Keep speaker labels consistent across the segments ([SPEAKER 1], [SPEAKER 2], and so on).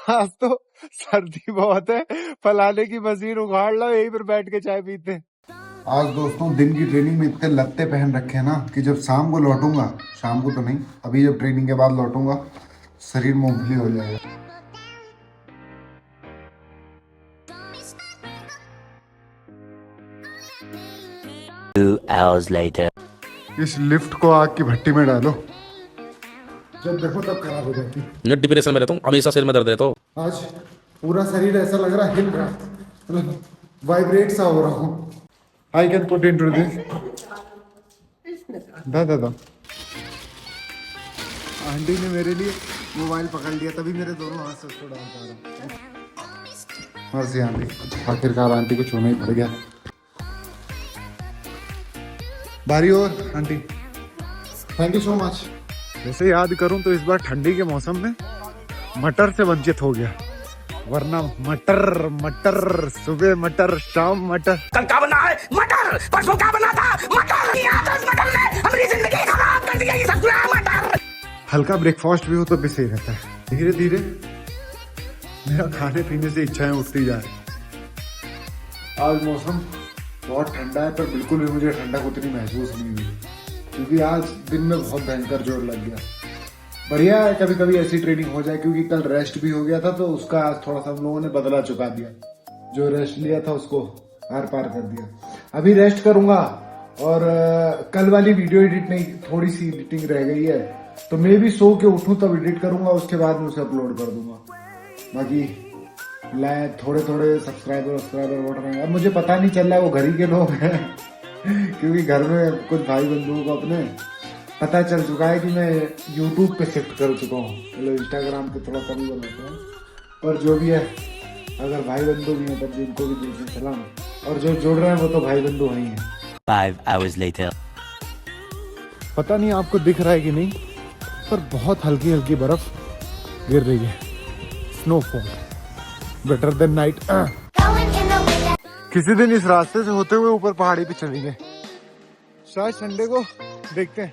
[SPEAKER 1] आज तो सर्दी बहुत है, फलाने की मशीन उखाड़ लो, यहीं पर बैठ के चाय पीते हैं। आज दोस्तों दिन की ट्रेनिंग में इतने लत्ते पहन रखे हैं ना कि जब शाम को लौटूंगा, शाम को तो नहीं, अभी जब ट्रेनिंग के बाद लौटूंगा, शरीर मूंगफली हो जाएगा।
[SPEAKER 2] Two hours later.
[SPEAKER 1] इस लिफ्ट को आग की भट्टी में डालो, जब देखो तब खराब हो जाती है।
[SPEAKER 3] नेट डिप्रेशन में रहता हूँ, हमेशा सिर में दर्द रहता हूँ।
[SPEAKER 1] आज पूरा शरीर ऐसा लग रहा है हिल रहा है, मतलब वाइब्रेट सा हो रहा हूँ। I can put into this. दादा आंटी ने मेरे लिए मोबाइल पकड़ लिया, तभी मेरे दोनों हाथ से उसको डाल पा रहा हूँ। मर्जी आंटी, आखिरकार आंटी को छूना ही पड़ गया। बारी और aunty, thank you so much. वैसे याद करूं तो इस बार ठंडी के मौसम में मटर से वंचित हो गया, वरना मटर मटर, सुबह मटर, शाम मटर।
[SPEAKER 3] कल का बना है मटर, परसों का बना था मटर, मटर ने हमारी जिंदगी खराब कर दी है, ये सब मटर।
[SPEAKER 1] हल्का ब्रेकफास्ट भी हो तो भी सही रहता है। धीरे धीरे मेरा खाने पीने से इच्छाएं उठती जा रही। आज मौसम बहुत ठंडा है, पर बिल्कुल भी मुझे ठंडक उतनी महसूस नहीं हुई, क्योंकि आज दिन में बहुत भयंकर जोर लग गया। बढ़िया है कभी कभी ऐसी ट्रेनिंग हो जाए, क्योंकि कल रेस्ट भी हो गया था, तो उसका आज थोड़ा सा हम लोगों ने बदला चुका दिया। जो रेस्ट लिया था उसको आर पार कर दिया। अभी रेस्ट करूंगा, और कल वाली वीडियो एडिट नहीं, थोड़ी सी एडिटिंग रह गई है, तो मैं भी सो के उठूं तब एडिट करूंगा, उसके बाद मैं उसे अपलोड कर दूंगा। बाकी थोड़े थोड़े सब्सक्राइबर बढ़ रहे हैं। अब मुझे पता नहीं चल रहा है वो घर ही के लोग हैं क्योंकि घर में कुछ भाई बंधुओं को अपने पता चल चुका है कि मैं YouTube पे शिफ्ट कर चुका हूँ, मतलब इंस्टाग्राम पे थोड़ा कम ही बनाता हूँ। पर जो भी है, अगर भाई बंधु भी हैं तब जिनको भी दिल से सलाम, और जो जुड़ रहे हैं वो तो भाई बंधु ही हैं।
[SPEAKER 2] 5 hours later.
[SPEAKER 1] पता नहीं आपको दिख रहा है कि नहीं, पर बहुत हल्की हल्की बर्फ गिर रही है, स्नोफॉल, बेटर देन नाइट। किसी दिन इस रास्ते से होते हुए ऊपर पहाड़ी पे चलेंगे, शायद संडे को, देखते हैं।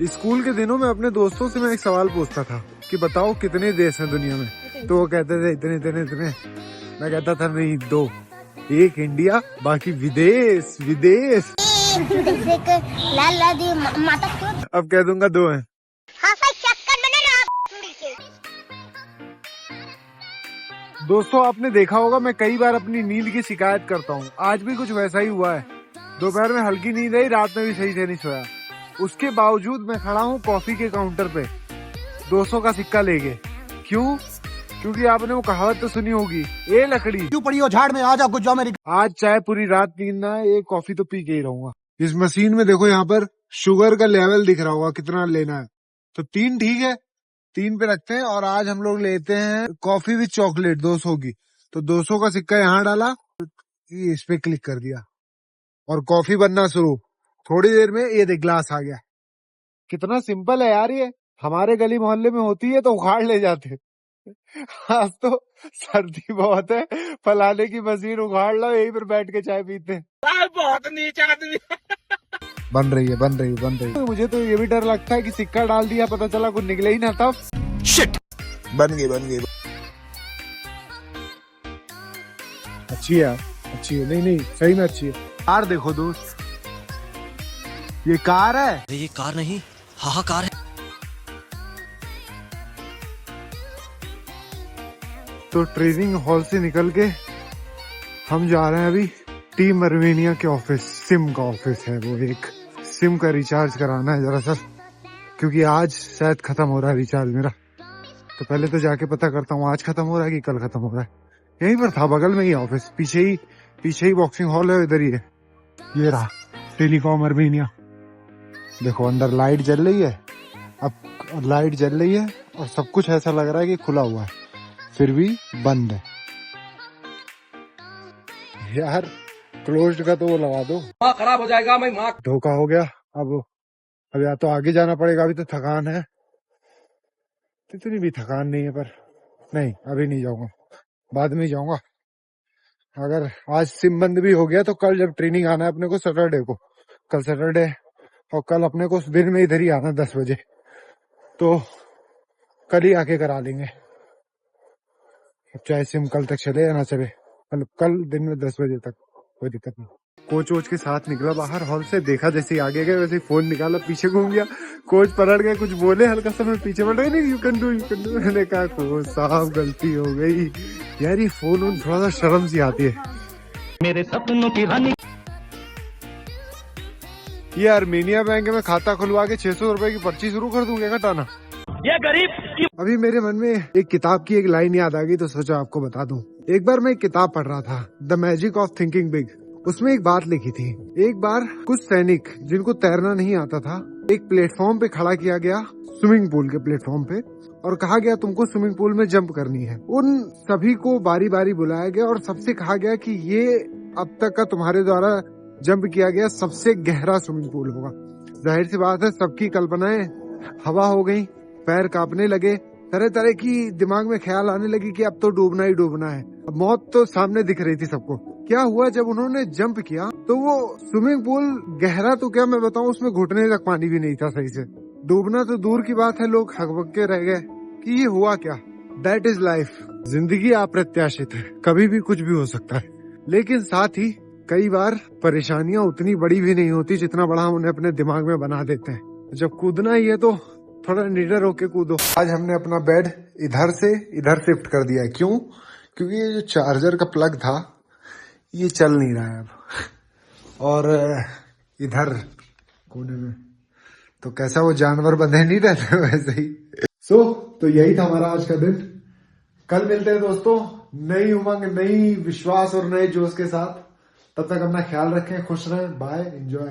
[SPEAKER 1] स्कूल के दिनों में अपने दोस्तों से मैं एक सवाल पूछता था कि बताओ कितने देश हैं दुनिया में, तो वो कहते थे इतने इतने इतने। मैं कहता था नहीं, 2, एक इंडिया, बाकी विदेश विदेश। अब कह दूंगा 2 हैं। दोस्तों आपने देखा होगा मैं कई बार अपनी नींद की शिकायत करता हूँ, आज भी कुछ वैसा ही हुआ है। दोपहर में हल्की नींद आई, रात में भी सही से नहीं सोया। उसके बावजूद मैं खड़ा हूँ कॉफी के काउंटर पे 200 का सिक्का लेके। क्यों? क्योंकि आपने वो कहावत तो सुनी होगी, ए लकड़ी क्यों पड़ी हो झाड़ में, आज आपको मेरी। आज चाहे पूरी रात नींद ना आए, एक कॉफी तो पी के ही रहूंगा। इस मशीन में देखो, यहाँ पर शुगर का लेवल दिख रहा होगा कितना लेना है, तो 3 ठीक है, 3 पे रखते हैं। और आज हम लोग लेते हैं कॉफी विद चॉकलेट 200 की, तो 200 का सिक्का यहाँ डाला, इस पे क्लिक कर दिया और कॉफी बनना शुरू। थोड़ी देर में ये देख ग्लास आ गया। कितना सिंपल है यार ये, हमारे गली मोहल्ले में होती है तो उखाड़ ले जाते। आज तो सर्दी बहुत है, फलाने की मशीन उखाड़ लो, यहीं पर बैठ के चाय पीते हैं।
[SPEAKER 3] बहुत नीचा आदमी।
[SPEAKER 1] बन रही है। मुझे तो ये भी डर लगता है कि सिक्का डाल दिया, पता चला कुछ निकले ही ना था।
[SPEAKER 3] शिट, बन गई।
[SPEAKER 1] अच्छी है, नहीं सही में अच्छी है। कार देखो दोस्त, ये कार है।
[SPEAKER 2] अरे ये कार नहीं, हाँ कार है।
[SPEAKER 1] तो ट्रेनिंग हॉल से निकल के हम जा रहे हैं अभी टीम अर्मेनिया के ऑफिस। सिम का ऑफिस है वो, एक सिम का रिचार्ज कराना है दरअसल, क्योंकि आज शायद खत्म हो रहा है रिचार्ज मेरा। तो पहले तो जाके पता करता हूँ आज खत्म हो रहा है कि कल खत्म हो रहा है। यहीं पर था, बगल में ही ऑफिस, पीछे ही बॉक्सिंग हॉल है, इधर ही है। ये रहा टेलीकॉम अर्मेनिया। देखो अंदर लाइट जल रही है, अब लाइट जल रही है और सब कुछ ऐसा लग रहा है कि खुला हुआ है, फिर भी बंद है। यार क्लोज्ड का तो वो लगा दो,
[SPEAKER 3] खराब हो जाएगा। मैं माँ
[SPEAKER 1] धोखा हो गया। अब या तो आगे जाना पड़ेगा, अभी तो थकान है, इतनी भी थकान नहीं है, पर नहीं अभी नहीं जाऊंगा, बाद में जाऊंगा। अगर आज सिम बंद भी हो गया तो कल जब ट्रेनिंग आना है अपने को सैटरडे को, कल सैटरडे, और कल अपने को दिन में इधर ही आना 10 बजे, तो कल ही आके करा लेंगे, चाहे सिम कल तक चले या ना चले, कल दिन में 10 बजे तक, कोई दिक्कत नहीं। कोच वोच के साथ निकला बाहर हॉल से, देखा जैसे ही आगे गए वैसे ही फोन निकाला, पीछे घूम गया, कोच पलट गए, कुछ बोले हल्का सा, मैं पीछे बढ़ रही नहीं, यू कैन डू। मैंने कहा कोच साहब गलती हो गई यार, ये फोन उन थोड़ा सा शर्म सी आती है।
[SPEAKER 3] मेरे सपनों की रानी।
[SPEAKER 1] ये आर्मेनिया बैंक में खाता खुलवा के 600 रुपए की पर्ची शुरू कर दूं क्या कटाना?
[SPEAKER 3] ये गरीब।
[SPEAKER 1] अभी मेरे मन में एक किताब की एक लाइन याद आ गई तो सोचा आपको बता दूं। एक बार मैं एक किताब पढ़ रहा था, the magic of thinking big. उसमें एक बात लिखी थी, एक बार कुछ सैनिक जिनको तैरना नहीं आता था, एक प्लेटफॉर्म पे खड़ा किया गया, स्विमिंग पूल के प्लेटफॉर्म पे, और कहा गया तुमको स्विमिंग पूल में जंप करनी है। उन सभी को बारी बारी बुलाया गया और सबसे कहा गया कि ये अब तक का तुम्हारे द्वारा जंप किया गया सबसे गहरा स्विमिंग पूल होगा। जाहिर सी बात है, सबकी कल्पनाएं हवा हो गई, पैर कांपने लगे, तरह तरह की दिमाग में ख्याल आने लगी कि अब तो डूबना ही डूबना है। अब मौत तो सामने दिख रही थी सबको। क्या हुआ जब उन्होंने जंप किया तो वो स्विमिंग पूल गहरा तो क्या मैं बताऊं, उसमें घुटने तक पानी भी नहीं था सही से। डूबना तो दूर की बात है, लोग हकबक्के रह गए कि ये हुआ क्या। That is life. जिंदगी अप्रत्याशित है, कभी भी कुछ भी हो सकता है, लेकिन साथ ही कई बार परेशानियां उतनी बड़ी भी नहीं होती जितना बड़ा हम उन्हें अपने दिमाग में बना देते हैं। जब कूदना ही है तो थोड़ा निडर होके कूदो। आज हमने अपना बेड इधर से इधर शिफ्ट कर दिया है। क्यों? क्योंकि ये जो चार्जर का प्लग था ये चल नहीं रहा है अब, और इधर कोने में तो कैसा वो जानवर बंधे नहीं रहते वैसे ही। तो यही था हमारा आज का दिन। कल मिलते हैं दोस्तों नई उमंग, नई विश्वास और नए जोश के साथ। तब तक अपना ख्याल रखें, खुश रहें, बाय, एंजॉय।